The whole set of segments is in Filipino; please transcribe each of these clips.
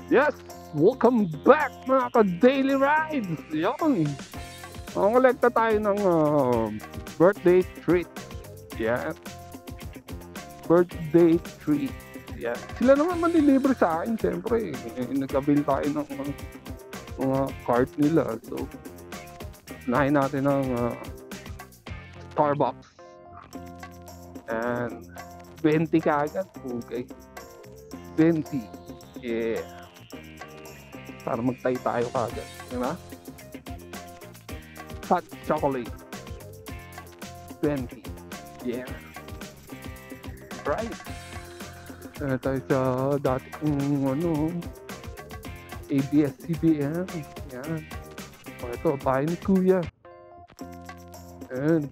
Yes! Welcome back mga ka-Daily Rides! Yun! Kolekta tayo ng birthday treat. Yan. Birthday treat. Yan. Sila naman manlilibre sa akin, siyempre. Nagkabil tayo ng mga cart nila. So, nahin natin ng Starbucks. And 20 ka agad. Okay. 20. Yeah. Para magtay tayo kagad. Diba? Hot chocolate. 20. Yeah. Right. Tayo sa dati kong ABS-CBN. Yan. Ito, bahay ni Kuya. Yan.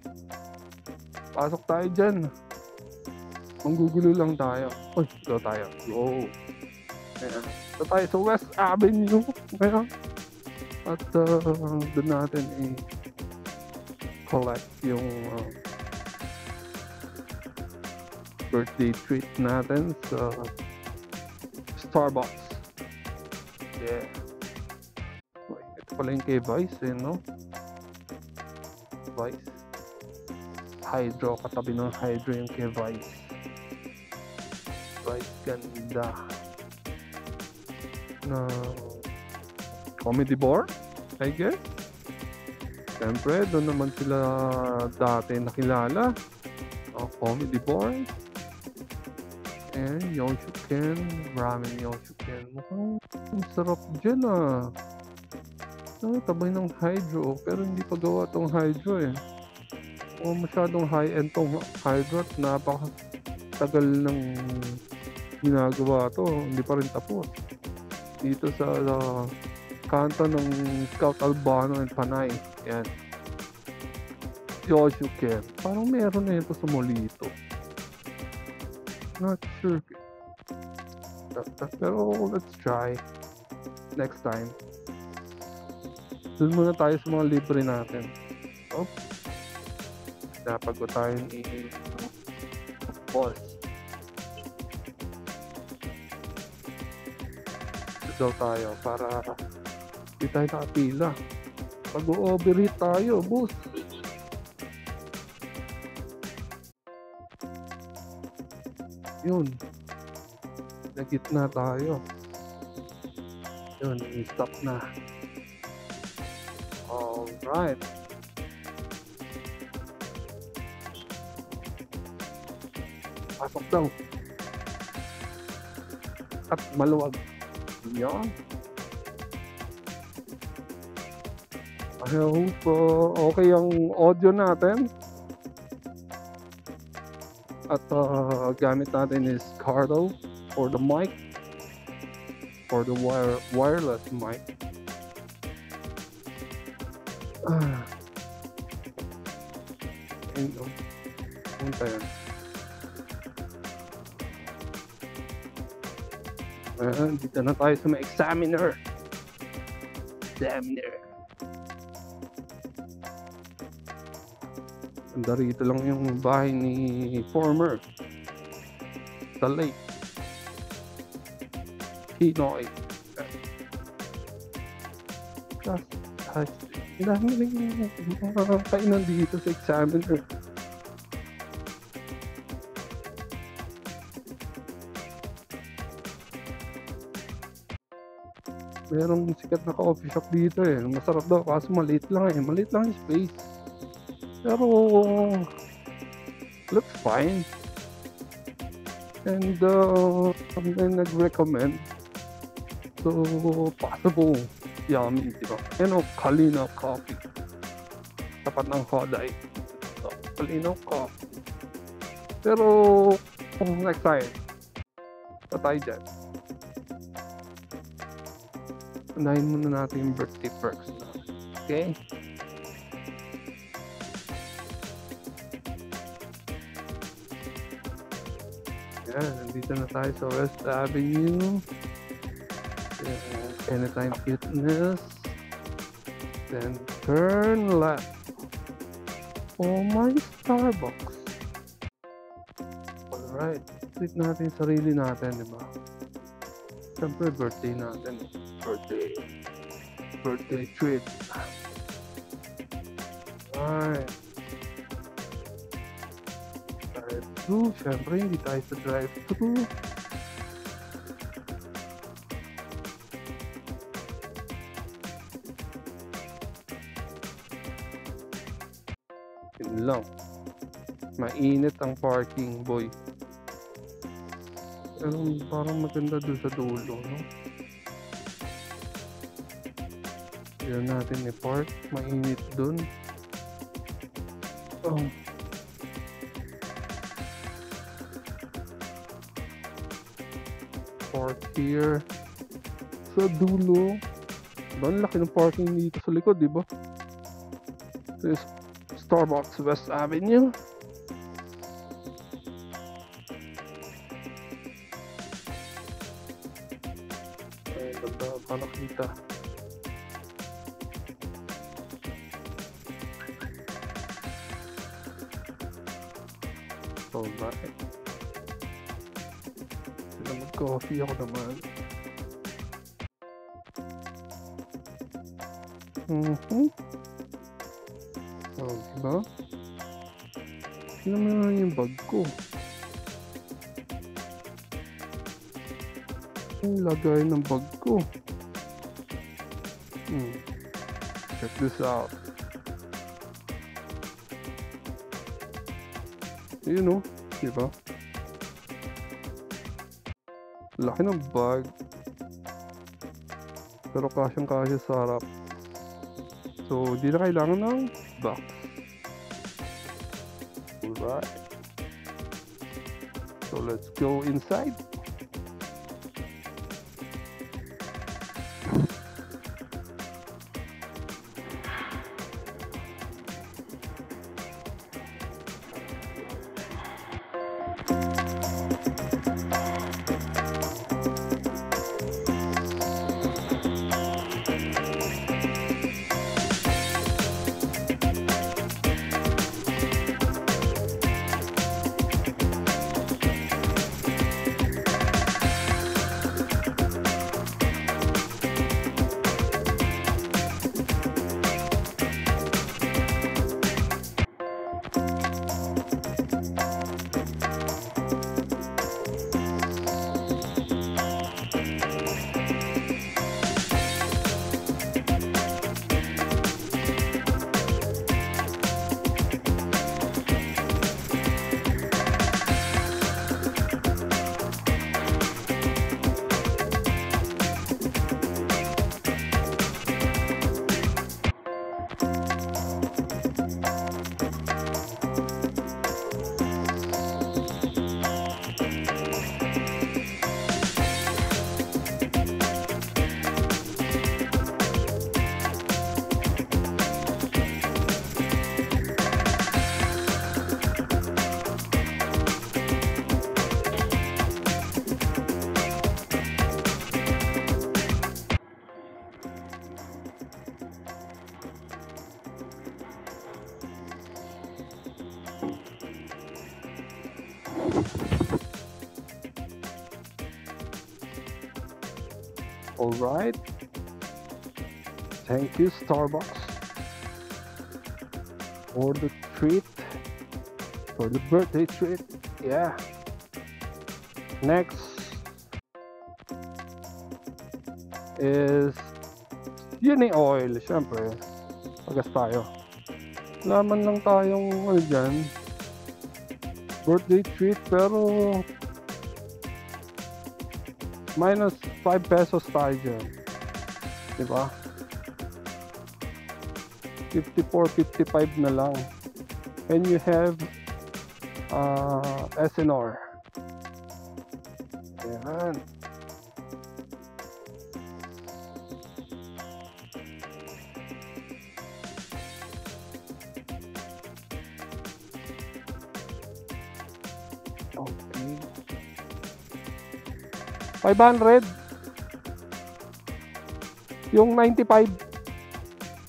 Pasok tayo dyan. Manggugulo lang tayo. Uy, ito tayo. Go. Ayan. Ito tayo sa West Avenue. Ayan. At doon natin i-collect yung birthday treat natin sa Starbucks. Yeah. Wait, ito pala yung kay Vice, no? Vice. Hydro. Katabi ng Hydro yung kay Vice. Vice, ganda. Na comedy bar, I guess. Siyempre, doon naman sila dati nakilala. Comedy bar. And Yoshuken, ramen Yoshuken. Mukhang sarap dyan tabay ng Hydro, pero hindi pa gawa tong Hydro masyadong high-end tong Hydro at napakatagal ng ginagawa to, hindi pa rin tapos. Dito sa kanto ng Scout Albano and Panay. Yan. Yoshuken. Parang meron na ito sa Molito. Not sure. Pero let's try. Next time. Doon muna tayo sa mga libre natin. Oh. Dapat ko tayo boss. Daw tayo para hindi tayo nakapila. Pag-overheat tayo, boss. Yun. Nagitna tayo. Yun, i-stop na. Alright. Pasok daw. At maluwag. Yan. I hope okay ang audio natin. At gamit natin is Cardo for the mic. For the wireless mic. Punta yan. Dito na tayo sa may examiner. Rito lang yung bahay ni former the late Pinoy. Dami rin mga kainan dito sa examiner. Merong sikat na coffee shop dito masarap daw kaso maliit lang maliit lang yung space, pero looks fine. And then nag-recommend, so possible yummy, diba? Kalinaw Coffee, tapat ng Hoday. So, Kalinaw Coffee, pero next time patay dyan. Unahin muna natin yung birthday perks na. Okay? Yan, nandito na tayo sa West Avenue. Anytime Fitness. Then turn left. Oh my Starbucks. Alright, treat natin yung sarili natin, di ba? Siyempre, birthday natin. Birthday treat. Alright. Drive-thru, siyempre, hindi tayo sa drive-thru. Yun lang. Mainit ang parking, boy. Pero parang maganda doon sa dulo, no? Yan natin i-park. Mainit doon. Oh. Park here. Sa dulo. Diba, ang laki ng parking dito sa likod, diba? There's Starbucks West Avenue. Ay, ganda pa nakita. So, bakit? Sila mag-coffee ako naman. So, diba? Sino naman yung bag ko? Ang lagay ng bag ko. Check this out. Yun o, diba? Laki ng bag. Pero kasyang-kasya sa harap. So, di na kailangan ng box. Alright. So, let's go inside. Alright. Thank you, Starbucks, for the treat. For the birthday treat. Yeah. Next is Uni Oil. Siyempre, pagas tayo. Laman lang tayong ano dyan, birthday treat, pero minus 5 pesos tayo dyan, diba? 54, 55 na lang. And you have SNR. Ayan. Okay. 500. Yung 95.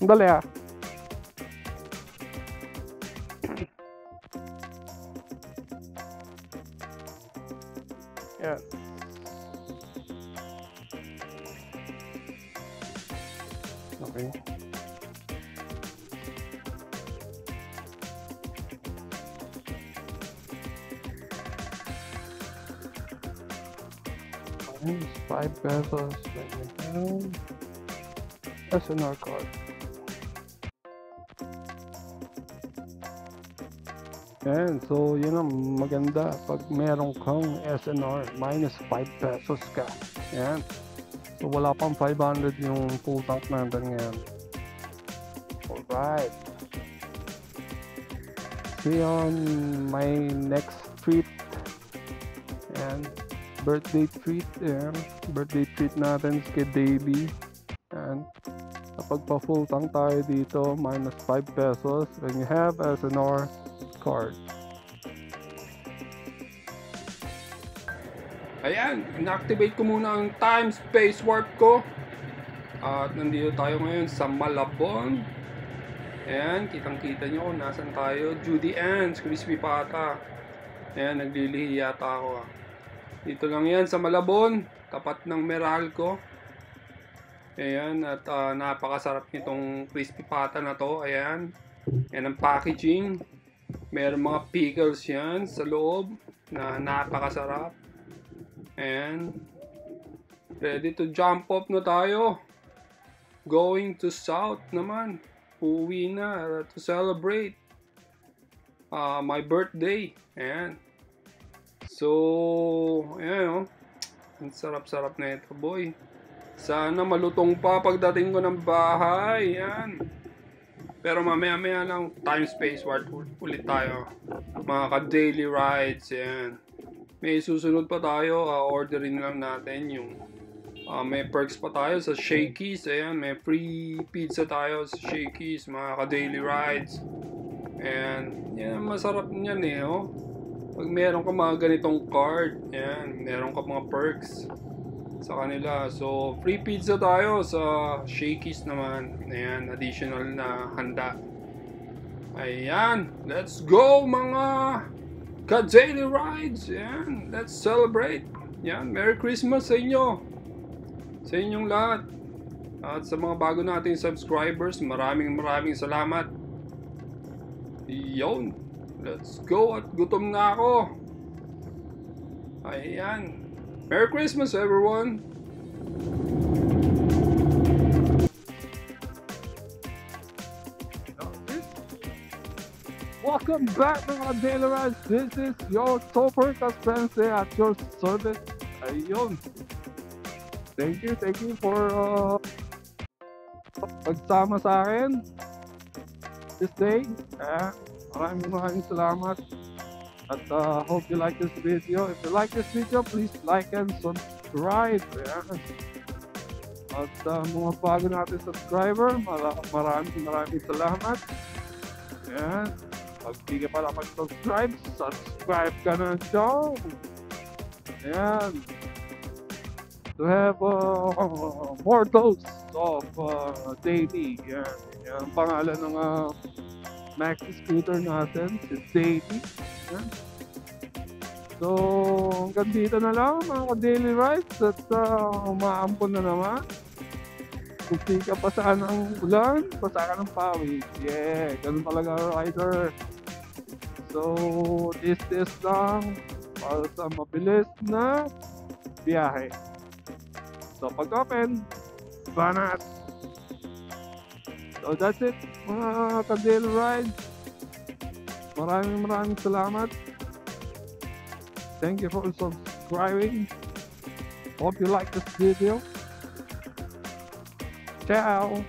Dali ah. Yes. Okay. It's 5 pesos. SNR card. Yan, so yun ang maganda pag meron kang SNR, minus 5 pesos ka. Yan. So wala pang 500 yung full tank natin ngayon. Alright. See you on my next treat. And birthday treat. Yan. Birthday treat natin kay Davey. And kapag pa full tank tayo dito, minus 5 pesos. When you have SNR card. Ayan, inactivate ko muna ang time space warp ko. At nandito tayo ngayon sa Malabon. Ayan, kitang-kita nyo kung nasan tayo. Judy Ann's Crispy Pata. Ayan, naglilihi yata ako. Dito lang yan sa Malabon, tapat ng Meralco. Ayan, at napakasarap nitong crispy pata na to. Ayan, yan ang packaging. Meron mga pickles yan sa loob na napakasarap. And ready to jump off na tayo. Going to south naman. Uwi na to celebrate my birthday. Ayan. So, ayan o. Ang sarap-sarap na ito, boy. Sana malutong pa pagdating ko ng bahay. Ayan. Pero mamaya-maya lang, time space warp ulit tayo. Mga ka-daily rides, yan. May susunod pa tayo, orderin lang natin yung may perks pa tayo sa Shakey's. Ayan, may free pizza tayo sa Shakey's, mga ka-daily rides. And yan, masarap niyan eh, oh. Pag meron ka mga ganitong card, yan, meron ka mga perks sa kanila. So, free pizza tayo sa Shakey's naman. Ayan, additional na handa. Ayan, let's go mga ka-daily rides. Ayan, let's celebrate. Ayan, Merry Christmas sa inyo. Sa inyong lahat. At sa mga bago nating subscribers, maraming salamat. Yun, let's go at gutom na ako. Ayan. Merry Christmas, everyone! Welcome back mga daily rides. This is your Topper Caspense at your service. Ayun. Thank you for pagsama sa akin this day. Maraming salamat. At hope you like this video. If you like this video, please like and subscribe. Ayan. At mga bago natin subscriber, maraming salamat. Ayan. Pag di ka pala mag-subscribe, subscribe ka na dyan. Ayan. To have more dose of Davey. Ayan. Yan ang pangalan ng maxi scooter natin, si Davey. Ayan. So, hanggang dito na lang mga daily rides at umaampon na naman. Kung di ka pasaan ng ulan, pasaan ng pawis. Yeah, ganun talaga rider. So, this lang para sa mabilis na biyahe. So, pag-open, banat. So, that's it mga ka-daily rides. Maraming salamat. Thank you for subscribing. Hope you like this video. Ciao.